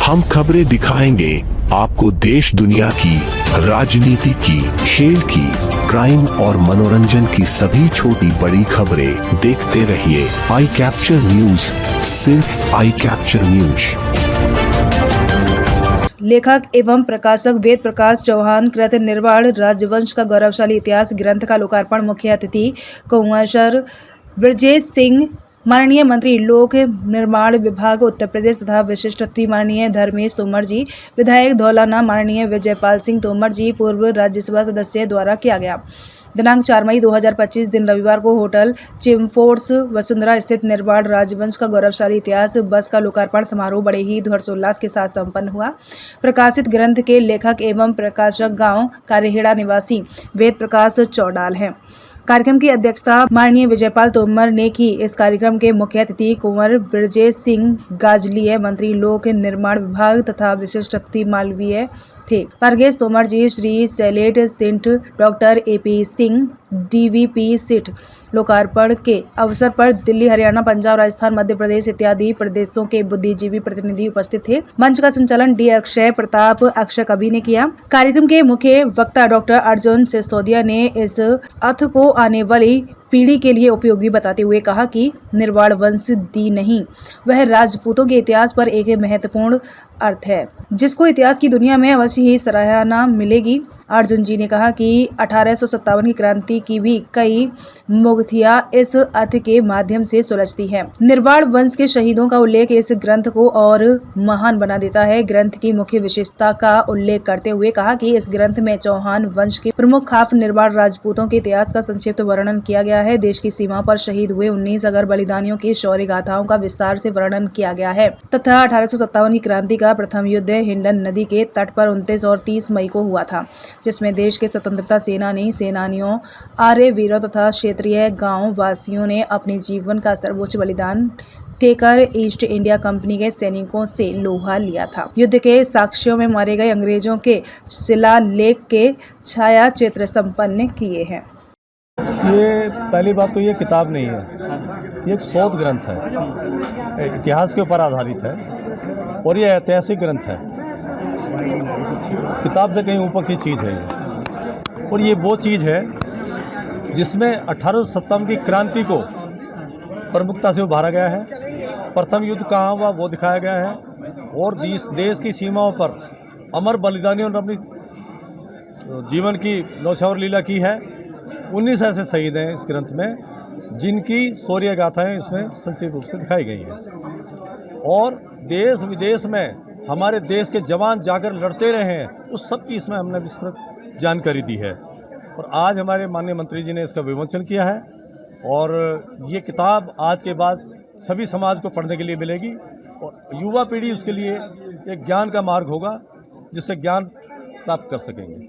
हम खबरें दिखाएंगे आपको देश दुनिया की, राजनीति की, खेल की, क्राइम और मनोरंजन की सभी छोटी बड़ी खबरें। देखते रहिए आई कैप्चर न्यूज, सिर्फ आई कैप्चर न्यूज। लेखक एवं प्रकाशक वेद प्रकाश चौहान कृत निर्वाण राजवंश का गौरवशाली इतिहास ग्रंथ का लोकार्पण मुख्य अतिथि कुंवर सर ब्रजेश सिंह, माननीय मंत्री लोक निर्माण विभाग उत्तर प्रदेश तथा विशिष्ट अतिथि माननीय धर्मेश तोमर जी, विधायक धौलाना माननीय विजयपाल सिंह तोमर जी, पूर्व राज्यसभा सदस्य द्वारा किया गया। दिनांक 4 मई 2025 दिन रविवार को होटल चिमफोर्ट्स वसुंधरा स्थित निर्वाण राजवंश का गौरवशाली इतिहास बस का लोकार्पण समारोह बड़े ही हर्षोल्लास के साथ संपन्न हुआ। प्रकाशित ग्रंथ के लेखक एवं प्रकाशक गांव कारेहेड़ा निवासी वेद प्रकाश चौडाल हैं। कार्यक्रम की अध्यक्षता माननीय विजयपाल तोमर ने की। इस कार्यक्रम के मुख्य अतिथि कुंवर ब्रजेश सिंह गाजलीय, मंत्री लोक निर्माण विभाग तथा विशिष्ट अतिथि मालवीय थे। परगेश तोमर जी, श्री सैलेट सिंट, डॉक्टर एपी सिंह, डीवीपी सिट। लोकार्पण के अवसर पर दिल्ली, हरियाणा, पंजाब, राजस्थान, मध्य प्रदेश इत्यादि प्रदेशों के बुद्धिजीवी प्रतिनिधि उपस्थित थे। मंच का संचालन डी अक्षय प्रताप अक्षय कवि ने किया। कार्यक्रम के मुख्य वक्ता डॉक्टर अर्जुन सिसोदिया ने इस अर्थ को आने वाली पीढ़ी के लिए उपयोगी बताते हुए कहा कि निर्वाण वंश दी नहीं, वह राजपूतों के इतिहास पर एक महत्वपूर्ण अर्थ है, जिसको इतिहास की दुनिया में अवश्य ही सराहना मिलेगी। अर्जुन जी ने कहा कि 1857 की क्रांति की भी कई मुग्थियां इस अर्थ के माध्यम से सुलझती है। निर्वाण वंश के शहीदों का उल्लेख इस ग्रंथ को और महान बना देता है। ग्रंथ की मुख्य विशेषता का उल्लेख करते हुए कहा कि इस ग्रंथ में चौहान वंश के प्रमुख खाप निर्वाण राजपूतों के इतिहास का संक्षिप्त वर्णन किया गया है। देश की सीमा पर शहीद हुए 19 अगर बलिदानियों की शौर्य गाथाओं का विस्तार से वर्णन किया गया है तथा 1857 की क्रांति का प्रथम युद्ध हिंडन नदी के तट पर 29 और 30 मई को हुआ था, जिसमें देश के स्वतंत्रता सेनानियों, आर्य वीरों तथा क्षेत्रीय गांव वासियों ने अपने जीवन का सर्वोच्च बलिदान देकर ईस्ट इंडिया कंपनी के सैनिकों से लोहा लिया था। युद्ध के साक्ष्यों में मारे गए अंग्रेजों के शिलालेख के छाया चित्र संपन्न किए हैं। ये पहली बात तो ये किताब नहीं है, ये एक शोध ग्रंथ है, इतिहास के ऊपर आधारित है और ये ऐतिहासिक ग्रंथ है। किताब से कहीं ऊपर की चीज़ है ये, और ये वो चीज़ है जिसमें 1857 की क्रांति को प्रमुखता से उभारा गया है। प्रथम युद्ध कहाँ हुआ वो दिखाया गया है और देश की सीमाओं पर अमर बलिदानियों ने अपनी जीवन की नौछावर लीला की है। 19 ऐसे शहीद हैं इस ग्रंथ में, जिनकी शौर्य गाथाएँ इसमें संक्षिप्त रूप से दिखाई गई हैं और देश विदेश में हमारे देश के जवान जाकर लड़ते रहे हैं, उस सब की इसमें हमने विस्तृत जानकारी दी है। और आज हमारे माननीय मंत्री जी ने इसका विमोचन किया है और ये किताब आज के बाद सभी समाज को पढ़ने के लिए मिलेगी और युवा पीढ़ी उसके लिए एक ज्ञान का मार्ग होगा जिससे ज्ञान प्राप्त कर सकेंगे।